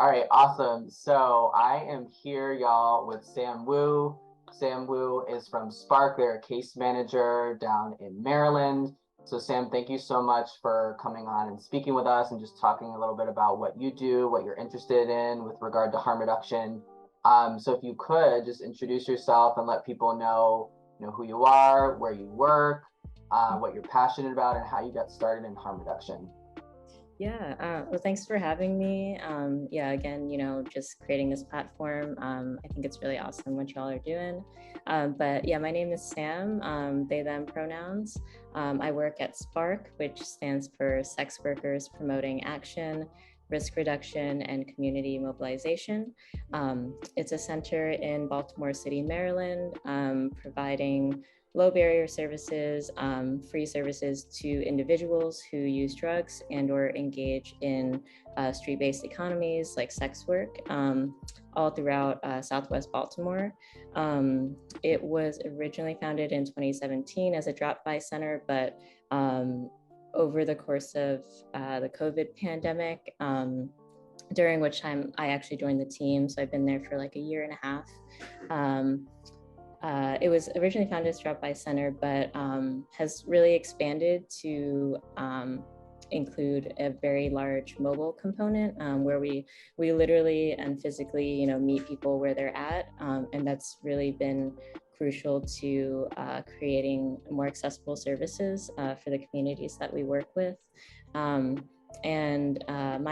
All right, awesome. So I am here, y'all, with Sam Wu. Sam Wu is from SPARC. They're a case manager down in Maryland. So Sam, thank you so much for coming on and speaking with us and just talking a little bit about what you do, what you're interested in with regard to harm reduction. So if you could just introduce yourself and let people know, who you are, where you work, what you're passionate about, and how you got started in harm reduction. Yeah, well, thanks for having me. Again, just creating this platform. I think it's really awesome what y'all are doing. But yeah, my name is Sam, they, them pronouns. I work at SPARC, which stands for Sex Workers Promoting Action, Risk Reduction, and Community Mobilization. It's a center in Baltimore City, Maryland, providing low barrier services, free services to individuals who use drugs and or engage in street-based economies like sex work, all throughout Southwest Baltimore. It was originally founded in 2017 as a drop-by center, but over the course of the COVID pandemic, during which time I actually joined the team, so I've been there for like a year and a half. It was originally founded as Drop-by Center, but has really expanded to include a very large mobile component where we literally and physically, meet people where they're at, and that's really been crucial to creating more accessible services for the communities that we work with. My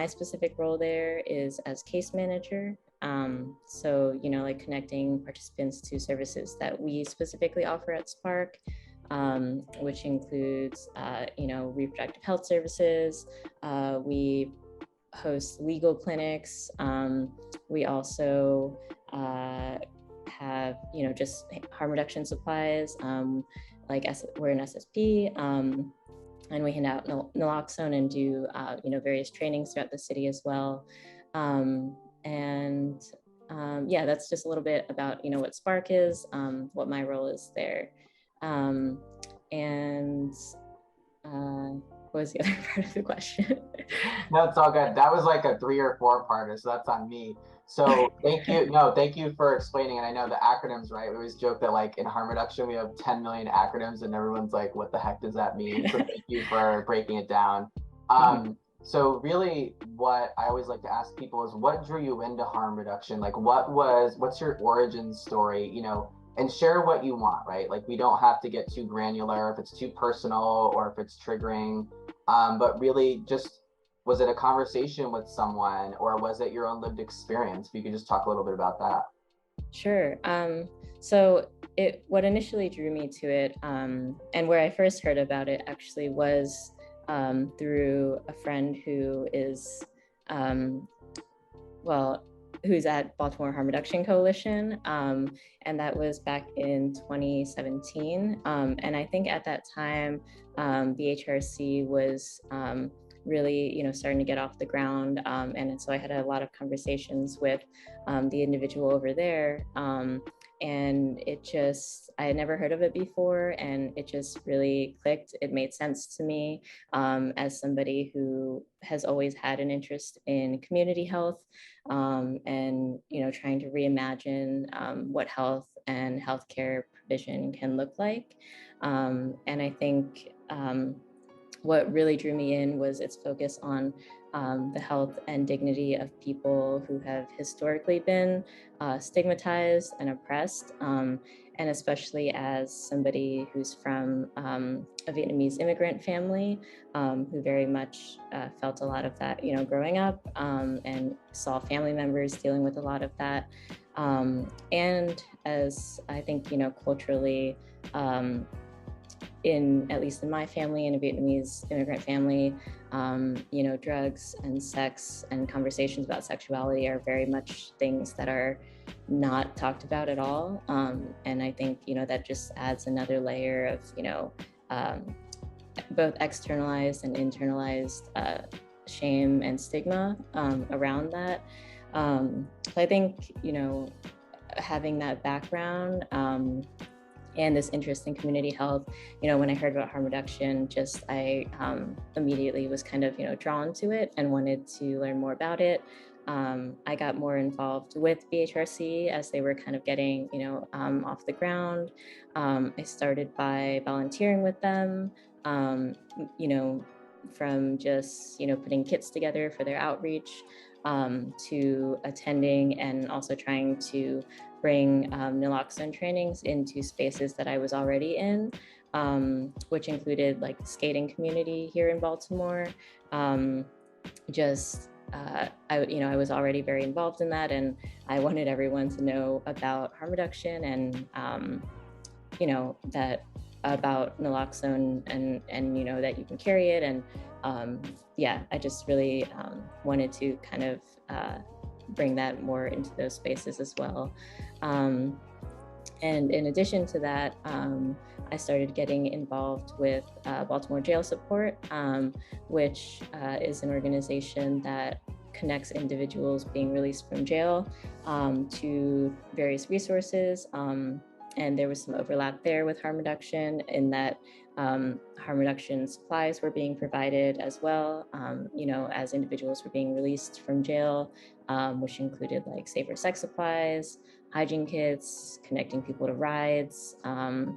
specific role there is as case manager. So, like connecting participants to services that we specifically offer at SPARC, which includes, reproductive health services. We host legal clinics. We also have, just harm reduction supplies, we're an SSP, and we hand out naloxone and do, various trainings throughout the city as well. That's just a little bit about, what SPARC is, what my role is there. What was the other part of the question? No, it's all good. That was like a 3 or 4-parter, so that's on me. So thank you. No, thank you for explaining. And I know the acronyms, right? We always joke that like in harm reduction, we have 10 million acronyms and everyone's like, what the heck does that mean? So thank you for breaking it down. So really what I always like to ask people is what drew you into harm reduction? Like what's your origin story, and share what you want, right? Like we don't have to get too granular if it's too personal or if it's triggering, but really just, was it a conversation with someone or was it your own lived experience? If you could just talk a little bit about that. Sure. So what initially drew me to it, and where I first heard about it actually was through a friend who is, who's at Baltimore Harm Reduction Coalition, and that was back in 2017. And I think at that time, the HRC was really, starting to get off the ground, and so I had a lot of conversations with the individual over there. And I had never heard of it before, and it just really clicked. It made sense to me as somebody who has always had an interest in community health, and trying to reimagine what health and healthcare provision can look like. And I think what really drew me in was its focus on the health and dignity of people who have historically been stigmatized and oppressed, and especially as somebody who's from a Vietnamese immigrant family who very much felt a lot of that, growing up, and saw family members dealing with a lot of that. And as I think, culturally, at least in my family, in a Vietnamese immigrant family, drugs and sex and conversations about sexuality are very much things that are not talked about at all. And I think, that just adds another layer of, both externalized and internalized shame and stigma around that. So I think, having that background, and this interest in community health, when I heard about harm reduction, I immediately was kind of, drawn to it and wanted to learn more about it. I got more involved with BHRC as they were kind of getting, off the ground. I started by volunteering with them, you know, from just, putting kits together for their outreach, to attending and also trying to bring naloxone trainings into spaces that I was already in, which included like the skating community here in Baltimore. I was already very involved in that, and I wanted everyone to know about harm reduction and, that about naloxone and that you can carry it. And I just really wanted to kind of bring that more into those spaces as well. And in addition to that, I started getting involved with Baltimore Jail Support, which is an organization that connects individuals being released from jail to various resources. And there was some overlap there with harm reduction in that harm reduction supplies were being provided as well, as individuals were being released from jail, which included like safer sex supplies, hygiene kits, connecting people to rides, all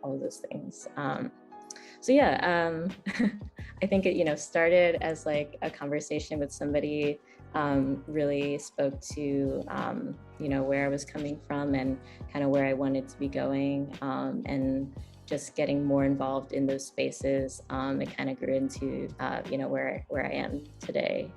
of those things. I think it, started as like a conversation with somebody, really spoke to, where I was coming from and kind of where I wanted to be going, and just getting more involved in those spaces. It kind of grew into, where I am today.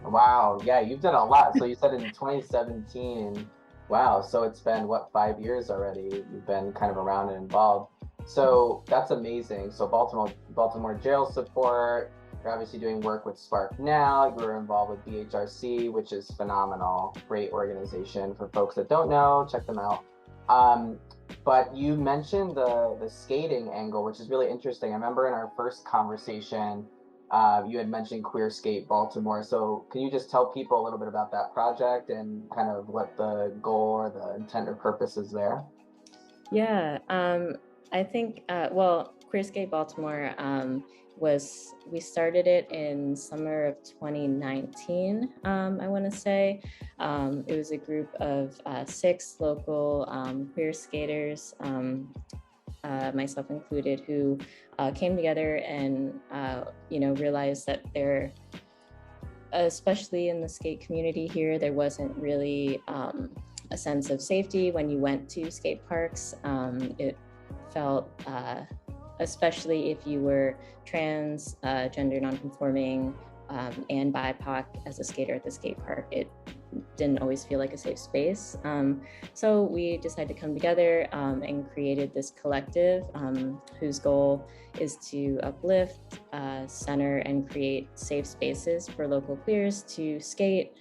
Wow, yeah, you've done a lot. So you said in 2017, wow, so it's been what, 5 years already? You've been kind of around and involved. So that's amazing. So Baltimore Jail Support, you're obviously doing work with SPARC now. You were involved with BHRC, which is phenomenal, great organization. For folks that don't know, check them out. But you mentioned the skating angle, which is really interesting. I remember in our first conversation, you had mentioned Queer Skate Baltimore. So can you just tell people a little bit about that project and kind of what the goal or the intent or purpose is there? Yeah, I think, Queer Skate Baltimore we started it in summer of 2019, I want to say. It was a group of 6 local queer skaters, myself included, who came together and, realized that there, especially in the skate community here, there wasn't really a sense of safety when you went to skate parks. It felt, especially if you were trans, gender nonconforming, and BIPOC as a skater at the skate park, it didn't always feel like a safe space. So we decided to come together and created this collective whose goal is to uplift, center, and create safe spaces for local queers to skate,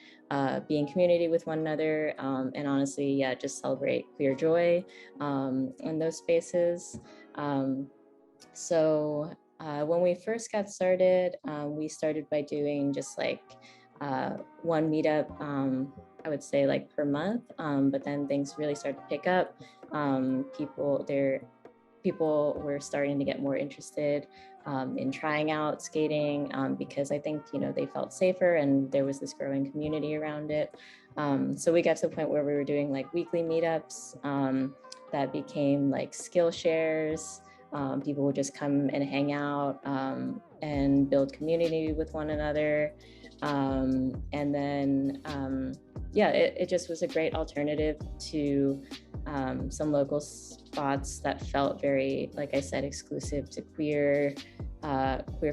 be in community with one another, and honestly, just celebrate queer joy in those spaces. When we first got started, we started by doing just like one meetup, I would say like per month, but then things really started to pick up. People were starting to get more interested in trying out skating, because I think, they felt safer and there was this growing community around it. So we got to the point where we were doing like weekly meetups that became like skill shares. People would just come and hang out and build community with one another. It just was a great alternative to some local spots that felt very, like I said, exclusive to queer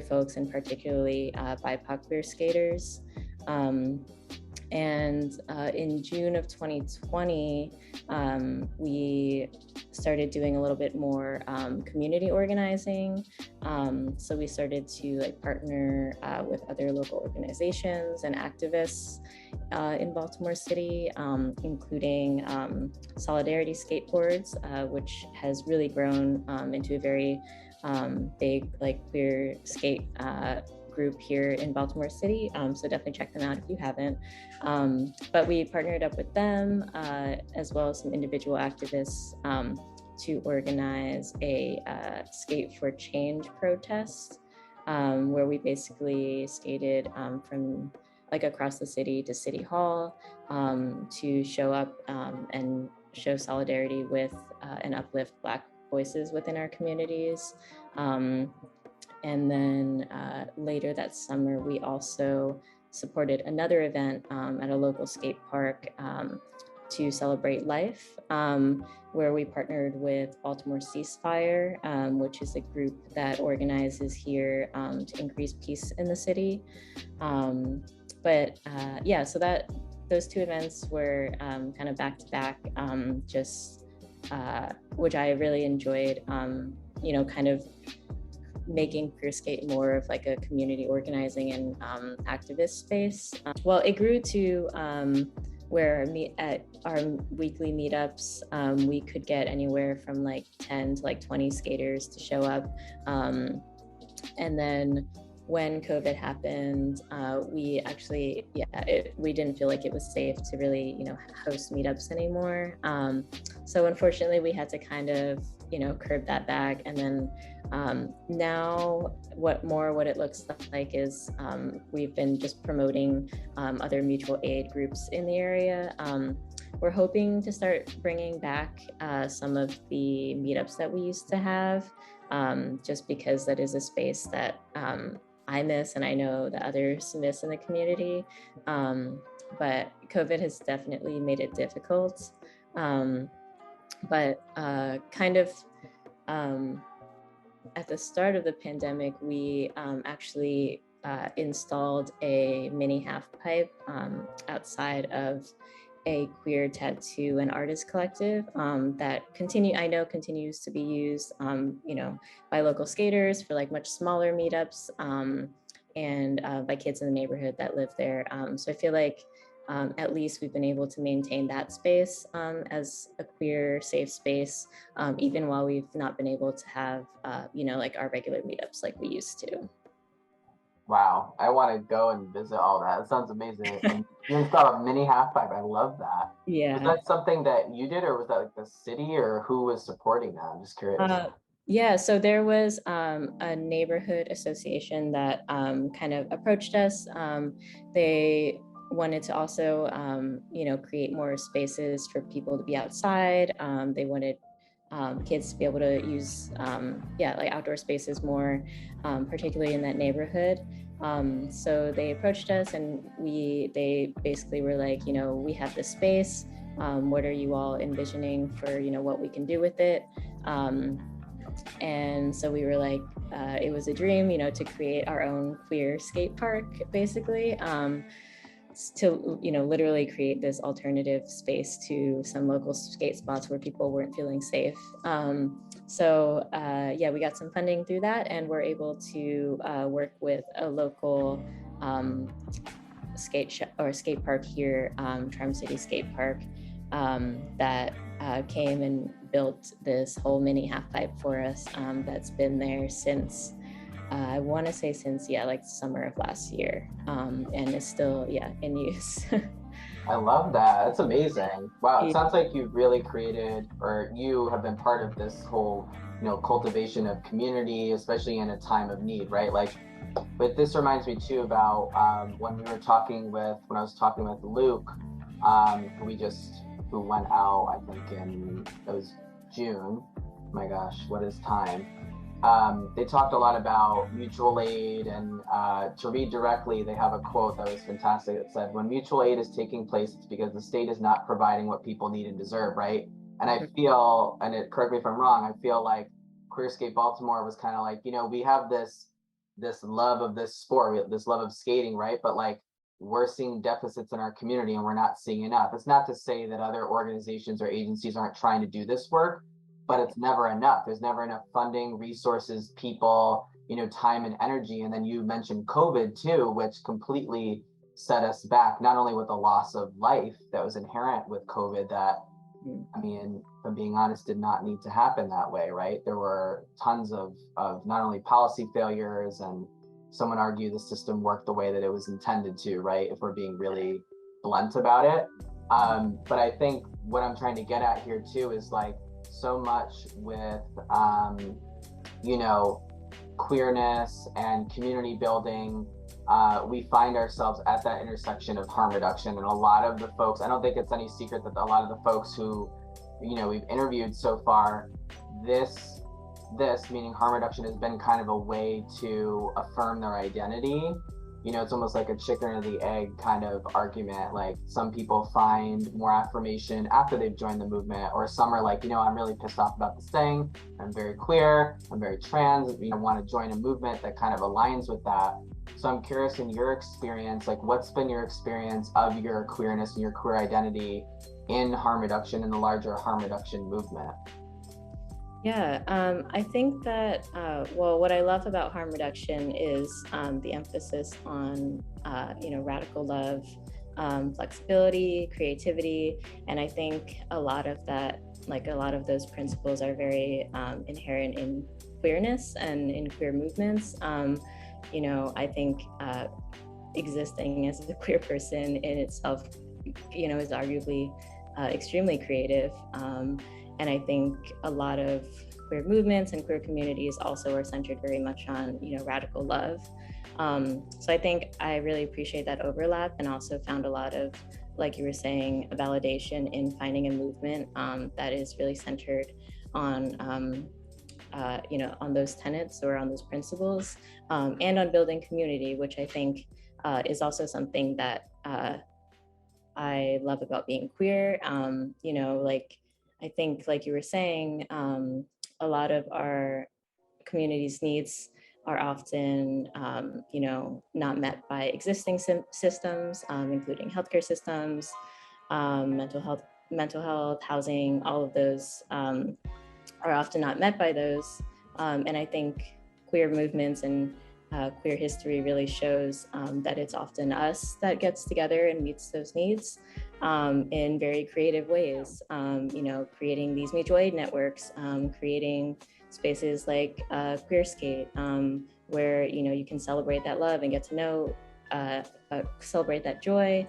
folks, and particularly BIPOC queer skaters. In June of 2020, we started doing a little bit more community organizing. So we started to like partner with other local organizations and activists in Baltimore City, including Solidarity Skateboards, which has really grown into a very big like queer skate group here in Baltimore City. So definitely check them out if you haven't. But we partnered up with them as well as some individual activists to organize a Skate for Change protest where we basically skated from like across the city to City Hall to show up and show solidarity with and uplift Black voices within our communities. And then later that summer, we also supported another event at a local skate park to celebrate life, where we partnered with Baltimore Ceasefire, which is a group that organizes here to increase peace in the city. Yeah, so those two events were kind of back to back, which I really enjoyed, kind of making queer skate more of like a community organizing and activist space. Well, it grew to where at our weekly meetups, we could get anywhere from like 10 to like 20 skaters to show up. And then when COVID happened, we actually, we didn't feel like it was safe to really, host meetups anymore. So unfortunately, we had to kind of, curb that back. And then now what it looks like is we've been just promoting other mutual aid groups in the area. We're hoping to start bringing back some of the meetups that we used to have, just because that is a space that I miss, and I know the others miss in the community. But COVID has definitely made it difficult. At the start of the pandemic, we actually installed a mini half pipe outside of a queer tattoo and artist collective that continues to be used, by local skaters for like much smaller meetups and by kids in the neighborhood that live there. So I feel like at least we've been able to maintain that space as a queer safe space, even while we've not been able to have, like our regular meetups like we used to. Wow, I want to go and visit all that. It sounds amazing. And you installed a mini half pipe. I love that. Yeah. Was that something that you did, or was that like the city, or who was supporting that? I'm just curious. Yeah, so there was a neighborhood association that kind of approached us. They wanted to also, create more spaces for people to be outside. They wanted kids to be able to use, like outdoor spaces more, particularly in that neighborhood. So they approached us, and they basically were like, we have this space. What are you all envisioning for, what we can do with it? And so we were like, it was a dream, to create our own queer skate park, basically. To literally create this alternative space to some local skate spots where people weren't feeling safe. We got some funding through that, and we're able to work with a local skate park here, Charm City Skate Park, that came and built this whole mini half pipe for us that's been there since I want to say since like summer of last year, and it's still in use. I love that. That's amazing. Wow, it sounds like you've really created, or you have been part of this whole cultivation of community, especially in a time of need, right? Like, but this reminds me too about when I was talking with Luke, who went out, I think it was June. Oh my gosh, what is time? They talked a lot about mutual aid, and to read directly, they have a quote that was fantastic that said, "When mutual aid is taking place, it's because the state is not providing what people need and deserve," right? And I feel, correct me if I'm wrong, I feel like Queer Skate Baltimore was kind of like, we have this love of this sport, this love of skating, right? But like, we're seeing deficits in our community and we're not seeing enough. It's not to say that other organizations or agencies aren't trying to do this work, but it's never enough. There's never enough funding, resources, people, time and energy. And then you mentioned COVID too, which completely set us back, not only with the loss of life that was inherent with COVID that, if I'm being honest, did not need to happen that way, right? There were tons of not only policy failures, and some would argue the system worked the way that it was intended to, right? If we're being really blunt about it. But I think what I'm trying to get at here too is like, so much with queerness and community building, we find ourselves at that intersection of harm reduction. And a lot of the folks, I don't think it's any secret that a lot of the folks who, we've interviewed so far, this meaning harm reduction has been kind of a way to affirm their identity. It's almost like a chicken or the egg kind of argument. Like some people find more affirmation after they've joined the movement, or some are like, I'm really pissed off about this thing. I'm very queer, I'm very trans, I want to join a movement that kind of aligns with that. So I'm curious, in your experience, like what's been your experience of your queerness and your queer identity in harm reduction, in the larger harm reduction movement? Yeah, I think that, well, what I love about harm reduction is the emphasis on, radical love, flexibility, creativity. And I think a lot of that, like a lot of those principles are very inherent in queerness and in queer movements. I think existing as a queer person in itself, is arguably extremely creative. And I think a lot of queer movements and queer communities also are centered very much on, radical love. So I think I really appreciate that overlap, and also found a lot of, like you were saying, a validation in finding a movement that is really centered on, on those tenets or on those principles, and on building community, which I think is also something that I love about being queer. I think, like you were saying, a lot of our community's needs are often, not met by existing systems, including healthcare systems, mental health, housing, all of those are often not met by those. And I think queer movements and queer history really shows that it's often us that gets together and meets those needs in very creative ways, creating these mutual aid networks, creating spaces like Queer Skate, where, you can celebrate that love and get to know, celebrate that joy,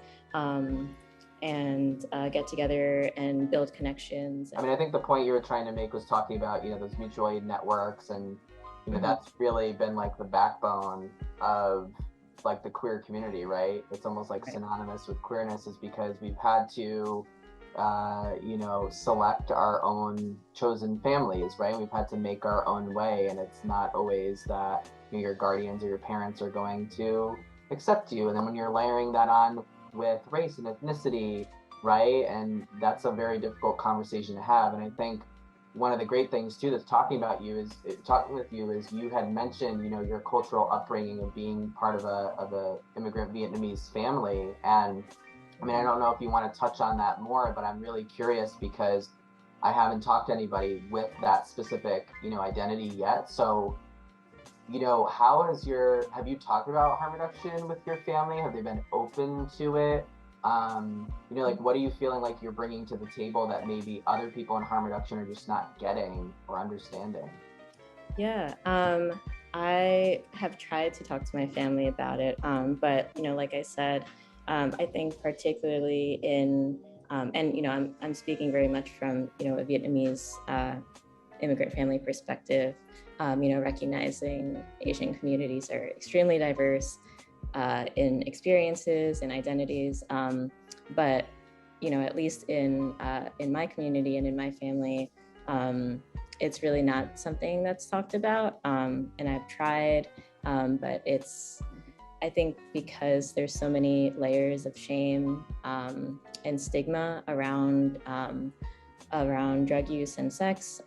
and get together and build connections. I think the point you were trying to make was talking about, those mutual aid networks, and that's really been like the backbone of like the queer community, right? It's almost like synonymous with queerness, is because we've had to select our own chosen families, right? We've had to make our own way, and it's not always that your guardians or your parents are going to accept you. And then when you're layering that on with race and ethnicity, right? And that's a very difficult conversation to have. And I think one of the great things too that's talking with you is you had mentioned, your cultural upbringing of being part of a immigrant Vietnamese family. And I don't know if you want to touch on that more, but I'm really curious because I haven't talked to anybody with that specific, identity yet. So, have you talked about harm reduction with your family? Have they been open to it? What are you feeling like you're bringing to the table that maybe other people in harm reduction are just not getting or understanding? Yeah, I have tried to talk to my family about it, but like I said, I think particularly in, and I'm speaking very much from a Vietnamese immigrant family perspective, recognizing Asian communities are extremely diverse in experiences and identities, but at least in my community and in my family, it's really not something that's talked about, and I've tried, but I think because there's so many layers of shame and stigma around drug use and sex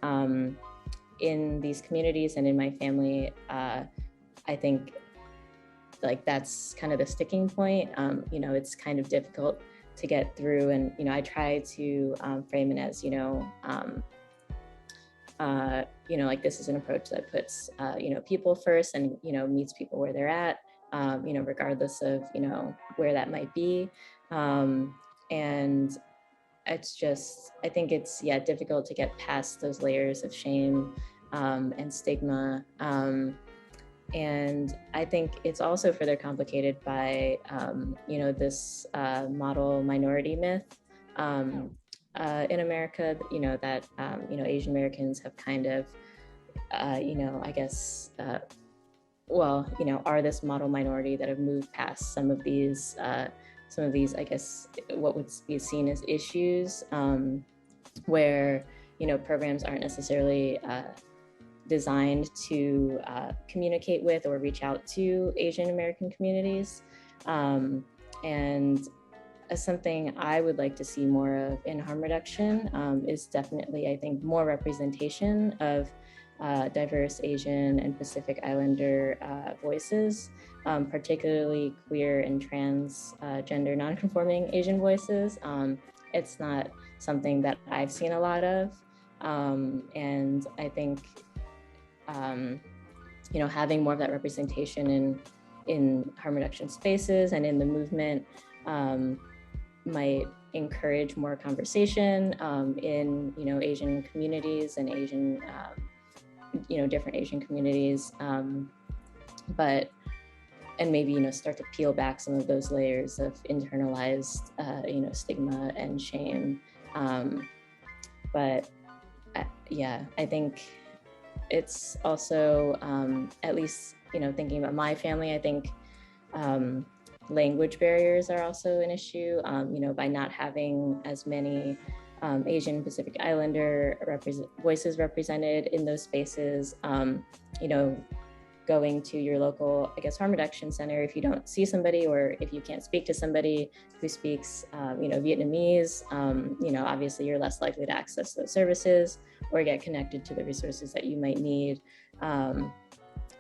in these communities and in my family, I think like that's kind of the sticking point. It's kind of difficult to get through, and I try to frame it as like this is an approach that puts people first and meets people where they're at, regardless of where that might be, and it's just, I think it's difficult to get past those layers of shame and stigma. And I think it's also further complicated by, this model minority myth in America, that, Asian Americans have kind of, well, you know, are this model minority that have moved past some of these, I guess, what would be seen as issues, where, you know, programs aren't necessarily designed to communicate with or reach out to Asian American communities. And something I would like to see more of in harm reduction is definitely, I think, more representation of diverse Asian and Pacific Islander voices, particularly queer and trans gender nonconforming Asian voices. It's not something that I've seen a lot of. And I think, you know, having more of that representation in harm reduction spaces and in the movement might encourage more conversation in, you know, Asian communities and Asian, you know, different Asian communities, but, and maybe, you know, start to peel back some of those layers of internalized, you know, stigma and shame. But yeah, I think it's also, at least, you know, thinking about my family, I think language barriers are also an issue, you know, by not having as many Asian Pacific Islander voices represented in those spaces, you know, going to your local, I guess, harm reduction center, if you don't see somebody or if you can't speak to somebody who speaks, you know, Vietnamese, you know, obviously you're less likely to access those services or get connected to the resources that you might need.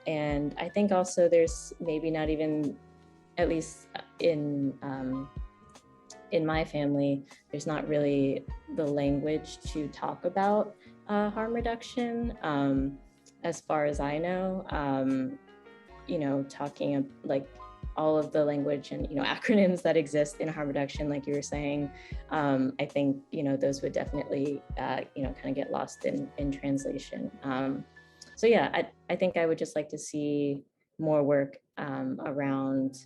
And I think also there's maybe not even, at least in my family, there's not really the language to talk about harm reduction, as far as I know. You know, talking like all of the language and, you know, acronyms that exist in harm reduction, like you were saying, I think, you know, those would definitely, you know, kind of get lost in translation. So yeah, I think I would just like to see more work around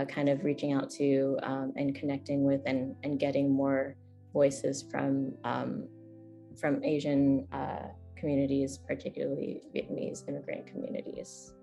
kind of reaching out to and connecting with and getting more voices from Asian communities, particularly Vietnamese immigrant communities.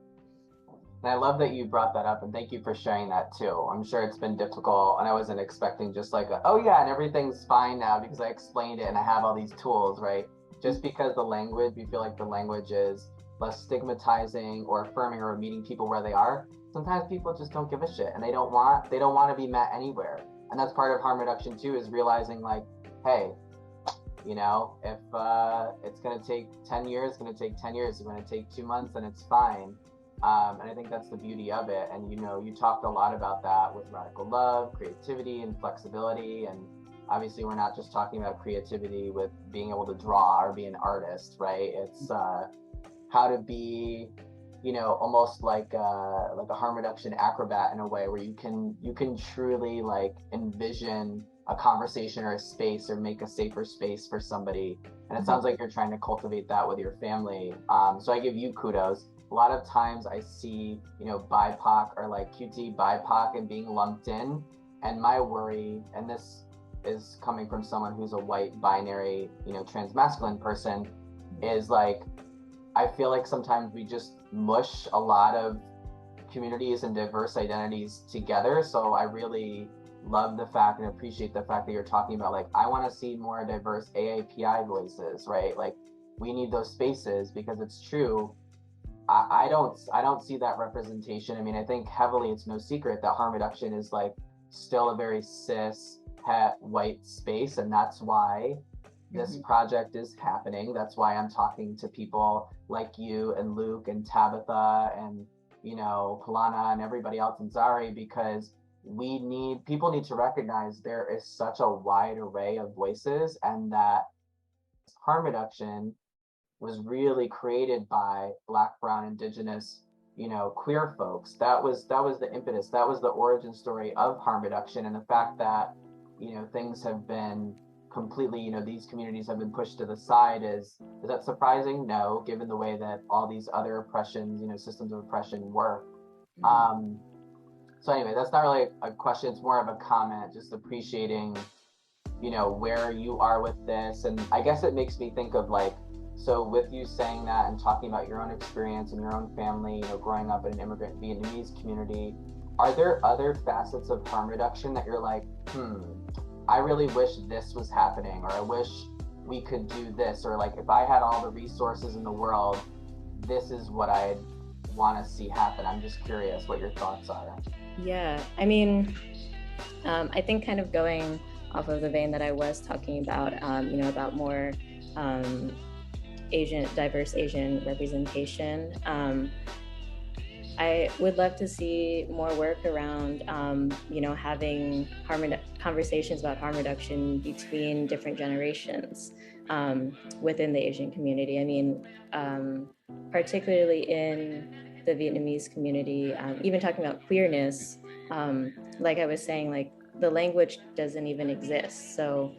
And I love that you brought that up, and thank you for sharing that too. I'm sure it's been difficult, and I wasn't expecting just like, oh yeah, and everything's fine now because I explained it and I have all these tools, right? Just because the language, we feel like the language is less stigmatizing or affirming or meeting people where they are. Sometimes people just don't give a shit, and they don't want to be met anywhere. And that's part of harm reduction too, is realizing like, hey, you know, if it's going to take 10 years, it's going to take 10 years. It's going to take 2 months, and it's fine. And I think that's the beauty of it. And, you know, you talked a lot about that with radical love, creativity, and flexibility. And obviously, we're not just talking about creativity with being able to draw or be an artist, right? It's how to be, you know, almost like a harm reduction acrobat in a way where you can truly like envision a conversation or a space or make a safer space for somebody. And it sounds like you're trying to cultivate that with your family. So I give you kudos. A lot of times I see, you know, BIPOC or like QT BIPOC and being lumped in. And my worry, and this is coming from someone who's a white binary, you know, trans masculine person, is like, I feel like sometimes we just mush a lot of communities and diverse identities together. So I really love the fact and appreciate the fact that you're talking about like, I want to see more diverse AAPI voices, right? Like we need those spaces because it's true. I don't see that representation. I mean, I think heavily, it's no secret that harm reduction is like still a very cis het white space. And that's why this project is happening. That's why I'm talking to people like you and Luke and Tabitha and, you know, Kalana and everybody else in Zari, because people need to recognize there is such a wide array of voices, and that harm reduction was really created by Black, Brown, Indigenous, you know, queer folks. That was the impetus. That was the origin story of harm reduction. And the fact that, you know, things have been completely, you know, these communities have been pushed to the side, is that surprising? No, given the way that all these other oppressions, you know, systems of oppression work. So anyway, that's not really a question. It's more of a comment, just appreciating, you know, where you are with this. And I guess it makes me think of like, So with you saying that and talking about your own experience and your own family, growing up in an immigrant Vietnamese community, are there other facets of harm reduction that you're like, I really wish this was happening, or I wish we could do this, or like if I had all the resources in the world, this is what I'd want to see happen? I'm just curious what your thoughts are. Yeah, I mean, I think kind of going off of the vein that I was talking about, about more diverse Asian representation. I would love to see more work around, having conversations about harm reduction between different generations within the Asian community. I mean, particularly in the Vietnamese community, even talking about queerness, like I was saying, like the language doesn't even exist. So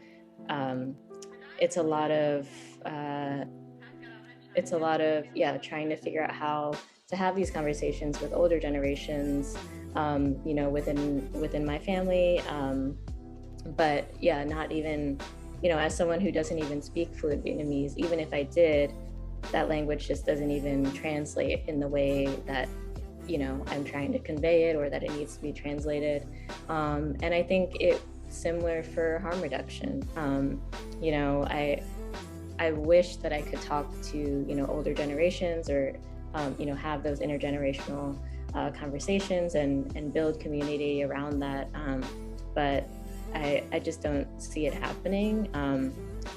it's a lot of trying to figure out how to have these conversations with older generations, within my family. But yeah, not even, as someone who doesn't even speak fluent Vietnamese, even if I did, that language just doesn't even translate in the way that, I'm trying to convey it, or that it needs to be translated. And I think it's similar for harm reduction. I wish that I could talk to, older generations, or, have those intergenerational conversations and build community around that. But I just don't see it happening.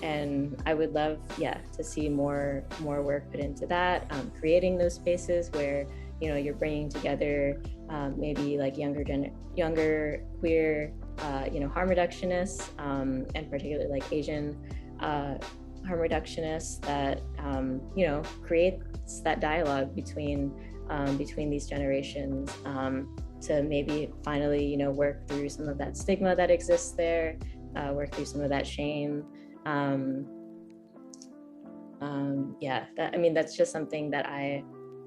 And I would love, to see more work put into that, creating those spaces where, you're bringing together maybe like younger queer, harm reductionists, and particularly like Asian harm reductionists that, creates that dialogue between these generations, to maybe finally, work through some of that stigma that exists there, work through some of that shame. That's just something that I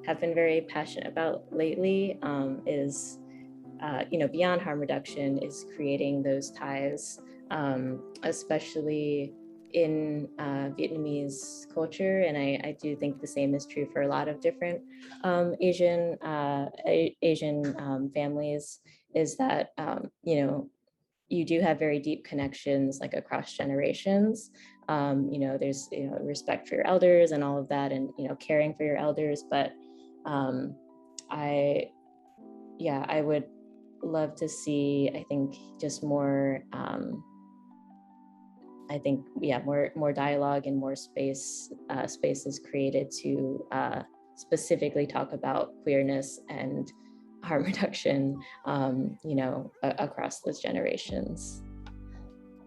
have been very passionate about lately, is, beyond harm reduction, is creating those ties, especially in Vietnamese culture. And I do think the same is true for a lot of different Asian families, is that, you do have very deep connections like across generations. There's, respect for your elders and all of that, and, caring for your elders. But I would love to see, I think, just more, more dialogue and more spaces created to specifically talk about queerness and harm reduction, across those generations.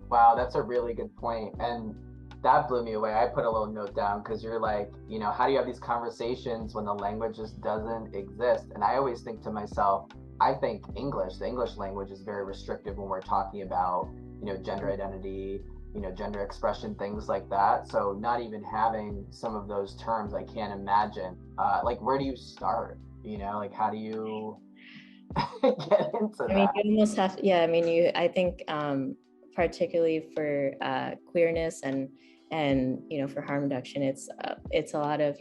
Wow, that's a really good point. And that blew me away. I put a little note down because you're like, how do you have these conversations when the language just doesn't exist? And I always think to myself, I think the English language is very restrictive when we're talking about, gender identity, gender expression, things like that. So not even having some of those terms, I can't imagine. Like, where do you start? Like, how do you get into that? You almost have, I think, particularly for queerness and for harm reduction, it's a lot of,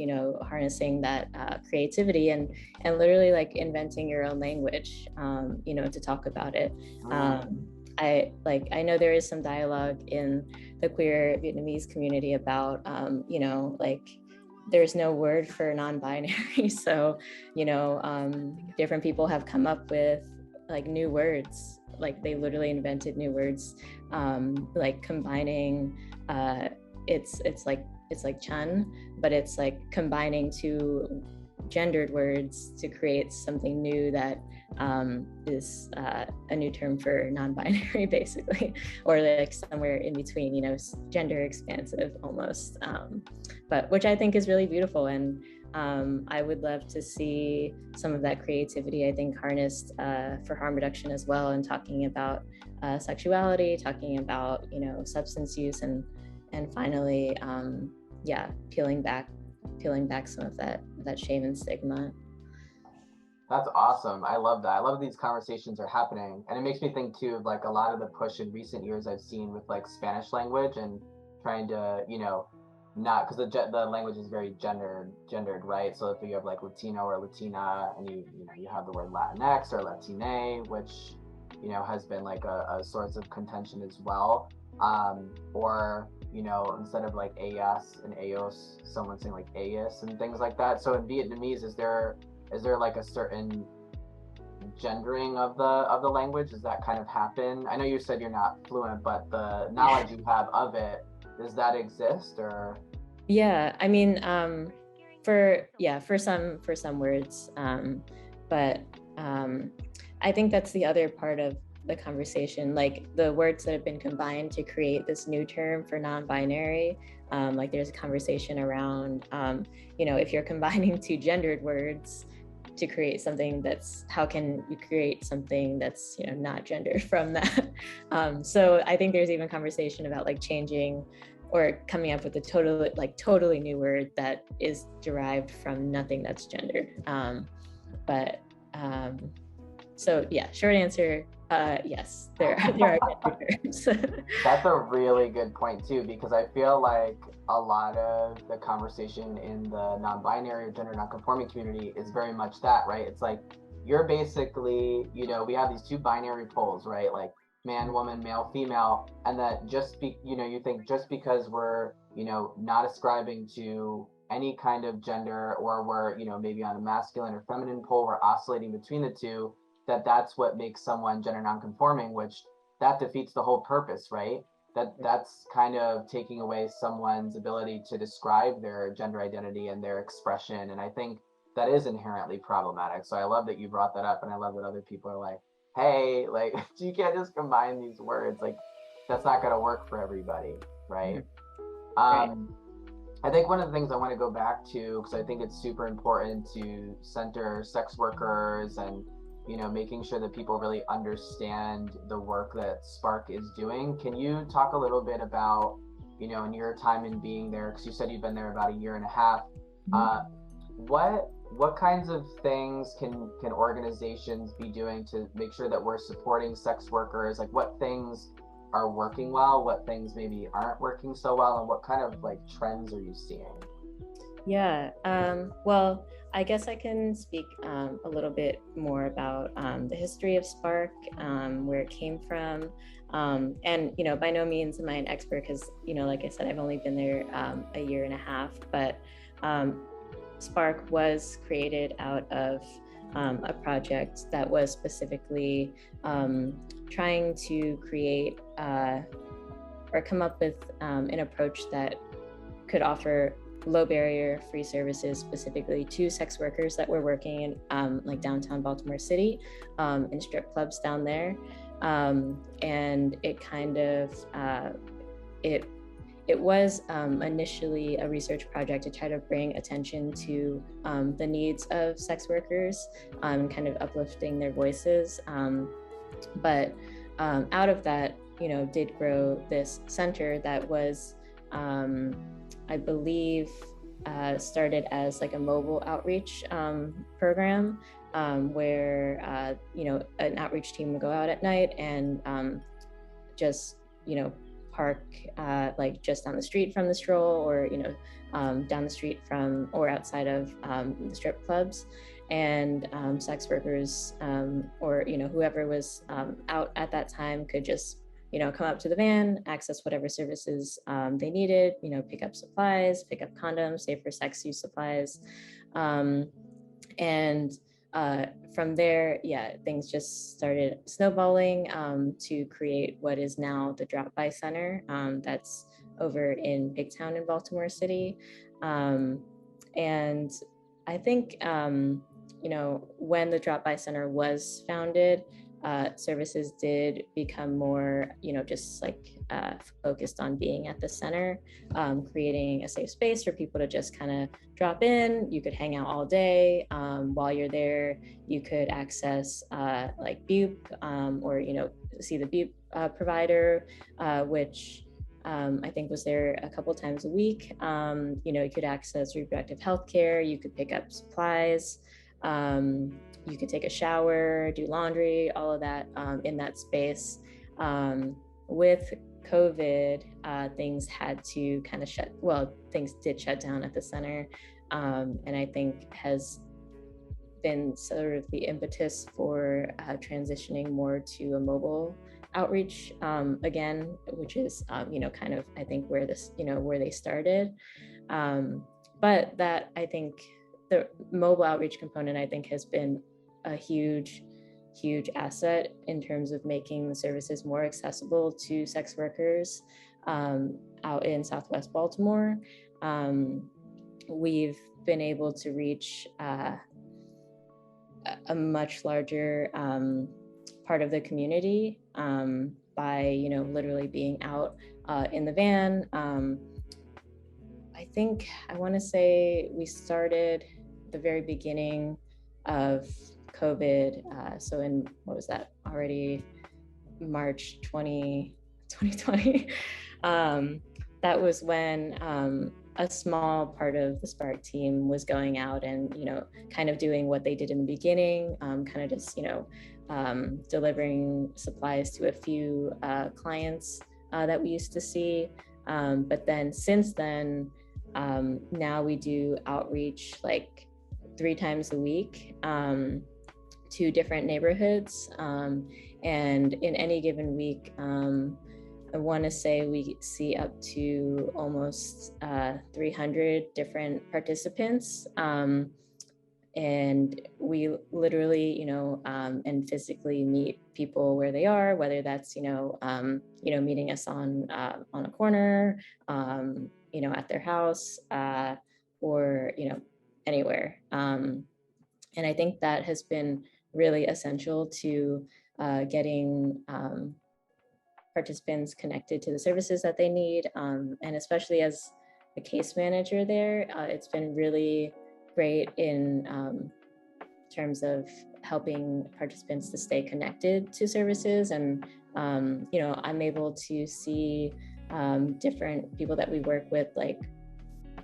harnessing that creativity and literally like inventing your own language, to talk about it. I know there is some dialogue in the queer Vietnamese community about, there's no word for non-binary. So, different people have come up with like new words, like they literally invented new words, like combining, it's like chun, but it's like combining two gendered words to create something new that is a new term for non-binary, basically, or like somewhere in between, gender expansive almost, but which I think is really beautiful. And I would love to see some of that creativity, I think, harnessed for harm reduction as well, and talking about sexuality, talking about, substance use, and finally, peeling back some of that shame and stigma. That's awesome. I love that. I love these conversations are happening. And it makes me think too of like a lot of the push in recent years I've seen with like Spanish language and trying to, not, because the language is very gendered, right? So if you have like Latino or Latina, and you have the word Latinx or Latine, which has been like a source of contention as well. Or instead of like AS and AOS, someone saying like AS and things like that. So in Vietnamese, is there like a certain gendering of the language? Does that kind of happen? I know you said you're not fluent, but the knowledge you have of it, does that exist? Or yeah, I mean, for some words, but I think that's the other part of the conversation, like the words that have been combined to create this new term for non-binary. Like there's a conversation around, if you're combining two gendered words to create something that's, how can you create something that's not gendered from that? So I think there's even conversation about like changing or coming up with a totally new word that is derived from nothing that's gendered. So yeah, short answer, yes, there are gendered terms. That's a really good point too, because I feel like a lot of the conversation in the non-binary or gender non-conforming community is very much that, right? It's like you're basically, we have these two binary poles, right? Like man, woman, male, female, and that you think just because we're, not ascribing to any kind of gender, or we're, maybe on a masculine or feminine pole, we're oscillating between the two, that's what makes someone gender nonconforming, which that defeats the whole purpose, right? That's kind of taking away someone's ability to describe their gender identity and their expression. And I think that is inherently problematic. So I love that you brought that up, and I love that other people are like, hey, like you can't just combine these words. Like that's not going to work for everybody, right? Right. I think one of the things I want to go back to, because I think it's super important to center sex workers and making sure that people really understand the work that SPARC is doing. Can you talk a little bit about, in your time in being there, because you said you've been there about a year and a half, what kinds of things can organizations be doing to make sure that we're supporting sex workers? Like what things are working well, what things maybe aren't working so well, and what kind of like trends are you seeing? Yeah, well, I guess I can speak a little bit more about the history of SPARC, where it came from. And, by no means am I an expert because, like I said, I've only been there a year and a half, but SPARC was created out of a project that was specifically trying to create or come up with an approach that could offer low barrier free services specifically to sex workers that were working in like downtown Baltimore City in strip clubs down there. And it kind of, it was initially a research project to try to bring attention to the needs of sex workers and kind of uplifting their voices. But out of that, did grow this center that was, I believe, started as like a mobile outreach program where, an outreach team would go out at night and just, park like just down the street from the stroll, or, down the street from or outside of the strip clubs. And sex workers or, whoever was out at that time could just come up to the van, access whatever services they needed, pick up supplies, pick up condoms, safer sex use supplies. And from there, things just started snowballing to create what is now the Drop-By Center that's over in Big Town in Baltimore City. And I think, when the Drop-By Center was founded, services did become more, just like focused on being at the center, creating a safe space for people to just kind of drop in. You could hang out all day. While you're there, you could access like BUP or, see the BUP provider, which I think was there a couple times a week. You could access reproductive health care. You could pick up supplies. You could take a shower, do laundry, all of that in that space. With COVID, things had to kind of things did shut down at the center. And I think has been sort of the impetus for transitioning more to a mobile outreach again, which is, kind of, I think where they started. But that, I think the mobile outreach component, I think, has been a huge asset in terms of making the services more accessible to sex workers out in Southwest Baltimore. We've been able to reach a much larger part of the community by, literally being out in the van. I want to say we started the very beginning of COVID. So in, what was that, already March 2020. That was when a small part of the SPARC team was going out and, kind of doing what they did in the beginning, kind of just, delivering supplies to a few clients that we used to see. But then since then, now we do outreach like 3 times a week to different neighborhoods. And in any given week, I want to say we see up to almost 300 different participants. And we literally, and physically meet people where they are, whether that's, meeting us on a corner, at their house, or, anywhere. And I think that has been really essential to getting participants connected to the services that they need. And especially as a case manager there, it's been really great in terms of helping participants to stay connected to services. And, I'm able to see different people that we work with, like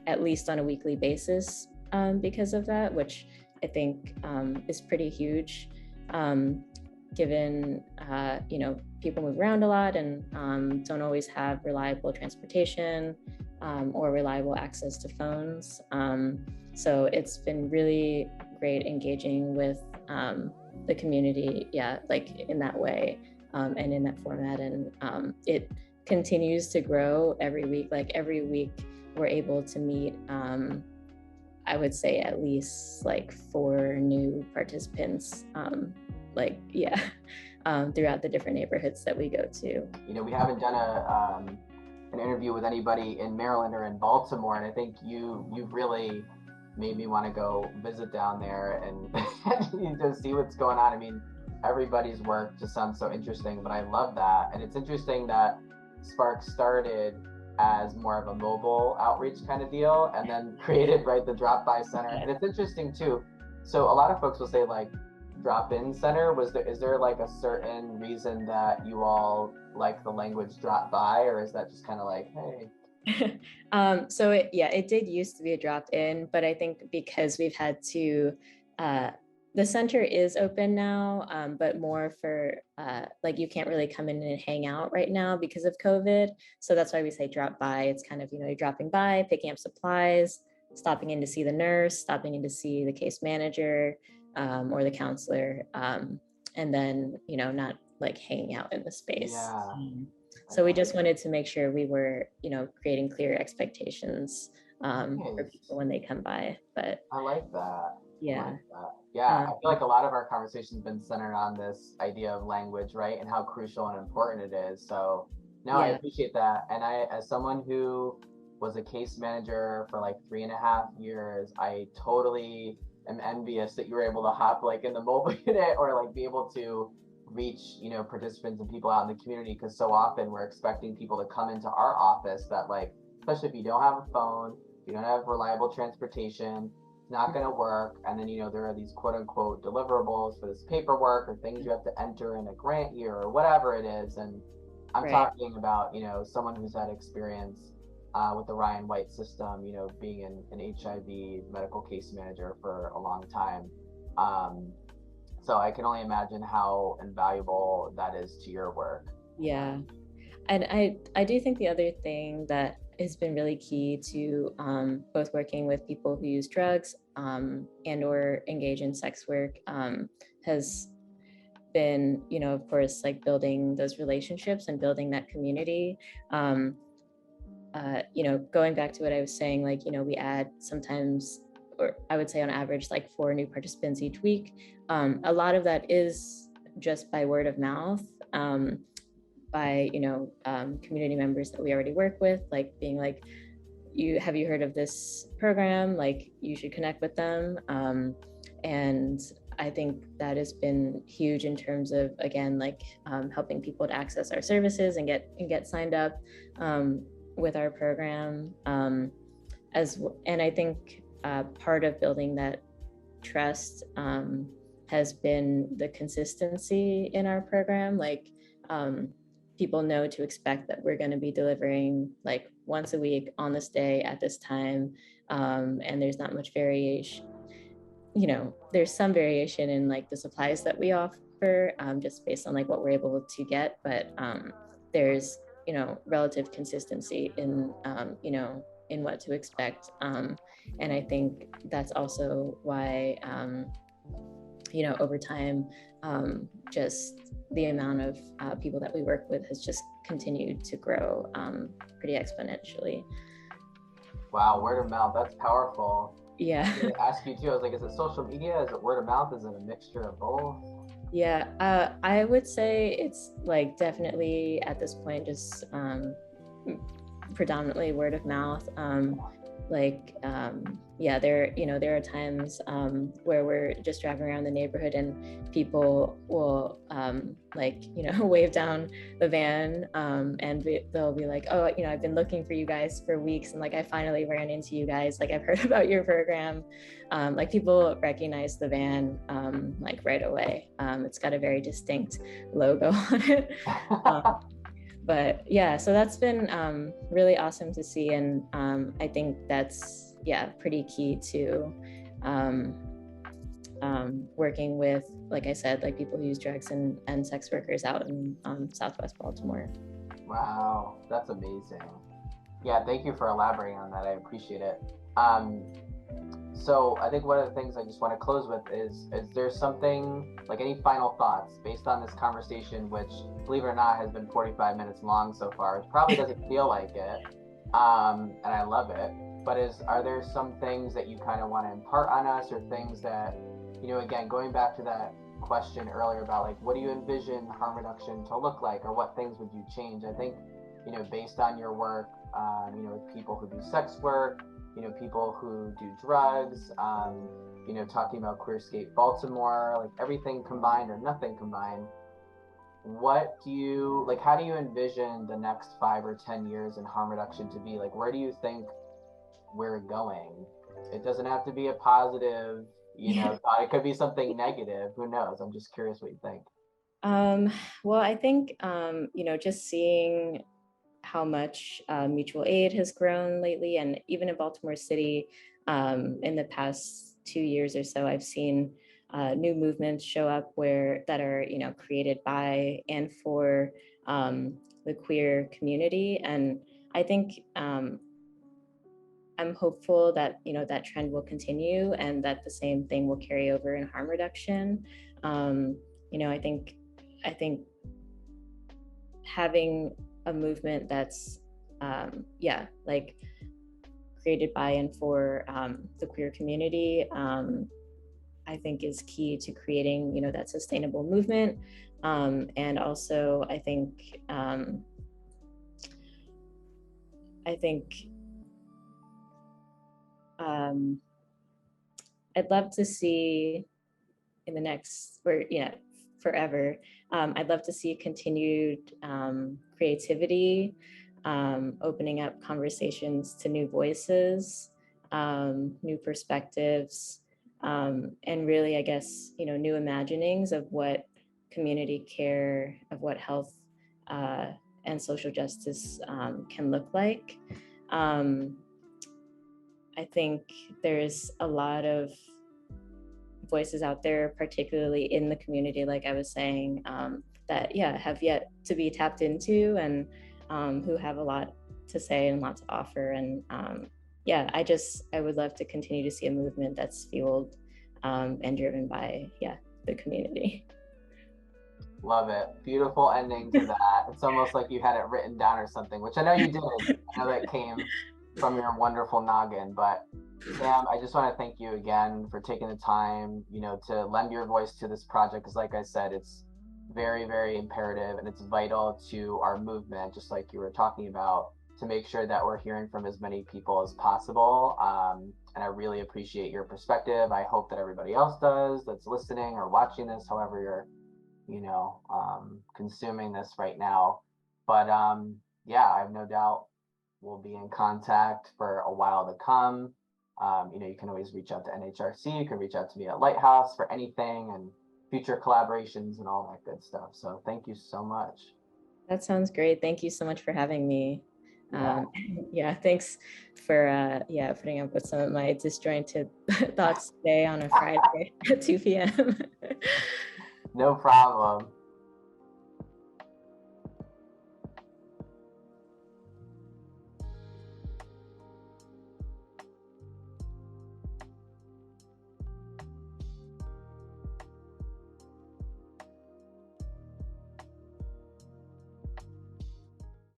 at least on a weekly basis because of that, which I think is pretty huge, given, people move around a lot and don't always have reliable transportation or reliable access to phones. So it's been really great engaging with the community, like in that way and in that format. And it continues to grow every week. Like every week we're able to meet, I would say at least like 4 new participants, throughout the different neighborhoods that we go to. We haven't done an interview with anybody in Maryland or in Baltimore, and I think you've really made me want to go visit down there and just see what's going on. I mean, everybody's work just sounds so interesting, but I love that. And it's interesting that SPARC started as more of a mobile outreach kind of deal and then created the drop-by center. And it's interesting too. So a lot of folks will say like drop-in center. Is there like a certain reason that you all like the language drop by, or is that just kind of like, hey? So it did used to be a drop-in, but I think because we've had to, the center is open now, but more for you can't really come in and hang out right now because of COVID. So that's why we say drop by. It's kind of, you're dropping by, picking up supplies, stopping in to see the nurse, stopping in to see the case manager or the counselor, and then, not like hanging out in the space. Yeah. So we just wanted to make sure we were, creating clear expectations for people when they come by. But I like that. Yeah. I like that. Yeah, I feel like a lot of our conversation has been centered on this idea of language, right? And how crucial and important it is. So no, I appreciate that. And I, as someone who was a case manager for like 3.5 years, I totally am envious that you were able to hop like in the mobile unit or like be able to reach, participants and people out in the community, because so often we're expecting people to come into our office that, like, especially if you don't have a phone, you don't have reliable transportation, it's not going to work. And then, there are these quote unquote deliverables for this paperwork or things you have to enter in a grant year or whatever it is. And I'm talking about, someone who's had experience with the Ryan White system, being an HIV medical case manager for a long time. So I can only imagine how invaluable that is to your work. Yeah. And I do think the other thing that has been really key to both working with people who use drugs and or engage in sex work has been, you know, of course, like building those relationships and building that community. You know, going back to what I was saying, like, you know, we add sometimes, or I would say on average, like 4 new participants each week. A lot of that is just by word of mouth, by, you know, community members that we already work with, like being like, have you heard of this program? Like, you should connect with them. And I think that has been huge in terms of, again, like helping people to access our services and get signed up with our program. And I think part of building that trust has been the consistency in our program. Like people know to expect that we're going to be delivering like once a week on this day at this time, and there's not much variation. You know, there's some variation in like the supplies that we offer, just based on like what we're able to get, but there's, you know, relative consistency in you know, in what to expect, and I think that's also why you know, over time, just the amount of people that we work with has just continued to grow pretty exponentially. Wow, word of mouth, that's powerful. Yeah. I was gonna ask you too, I was like, is it social media? Is it word of mouth? Is it a mixture of both? Yeah, I would say it's like definitely at this point just predominantly word of mouth. Yeah, there are times where we're just driving around the neighborhood and people will like, you know, wave down the van, and they'll be like, oh, you know, I've been looking for you guys for weeks, and like I finally ran into you guys, like I've heard about your program. Like people recognize the van like right away. It's got a very distinct logo on it. But yeah, so that's been really awesome to see, and I think that's, yeah, pretty key to working with, like I said, like people who use drugs and sex workers out in Southwest Baltimore. Wow, that's amazing. Yeah, thank you for elaborating on that. I appreciate it. So I think one of the things I just want to close with is there something, like any final thoughts based on this conversation, which, believe it or not, has been 45 minutes long so far. It probably doesn't feel like it, and I love it. But are there some things that you kind of want to impart on us, or things that, you know, again, going back to that question earlier about like, what do you envision harm reduction to look like, or what things would you change? I think, you know, based on your work, you know, with people who do sex work, you know, people who do drugs, you know, talking about Queerscape Baltimore, like everything combined or nothing combined, what do you, like, how do you envision the next 5 or 10 years in harm reduction to be? Like, where do you think we're going? It doesn't have to be a positive, you know, it could be something negative. Who knows? I'm just curious what you think. Well, I think, you know, just seeing how much mutual aid has grown lately, and even in Baltimore City, in the past 2 years or so, I've seen new movements show up that are, you know, created by and for the queer community, and I think I'm hopeful that, you know, that trend will continue and that the same thing will carry over in harm reduction. You know, I think having a movement that's yeah, like created by and for the queer community, I think is key to creating, you know, that sustainable movement. And also I think I'd love to see in the next, or yeah, forever, I'd love to see continued creativity, opening up conversations to new voices, new perspectives, and really, I guess, you know, new imaginings of what community care, of what health and social justice can look like. I think there's a lot of voices out there, particularly in the community, like I was saying, that, yeah, have yet to be tapped into. And who have a lot to say and a lot to offer. And yeah, I would love to continue to see a movement that's fueled and driven by, the community. Love it. Beautiful ending to that. It's almost like you had it written down or something, which I know you did. I know that came from your wonderful noggin. But Sam, I just want to thank you again for taking the time, to lend your voice to this project. Because like I said, it's very, very imperative and it's vital to our movement, just like you were talking about, to make sure that we're hearing from as many people as possible. And I really appreciate your perspective. I hope that everybody else does that's listening or watching this, however you're consuming this right now. But yeah, I have no doubt we'll be in contact for a while to come. You can always reach out to NHRC. You can reach out to me at Lighthouse for anything and future collaborations and all that good stuff. So thank you so much. That sounds great. Thank you so much for having me. Thanks for putting up with some of my disjointed thoughts today on a Friday at 2 p.m. No problem.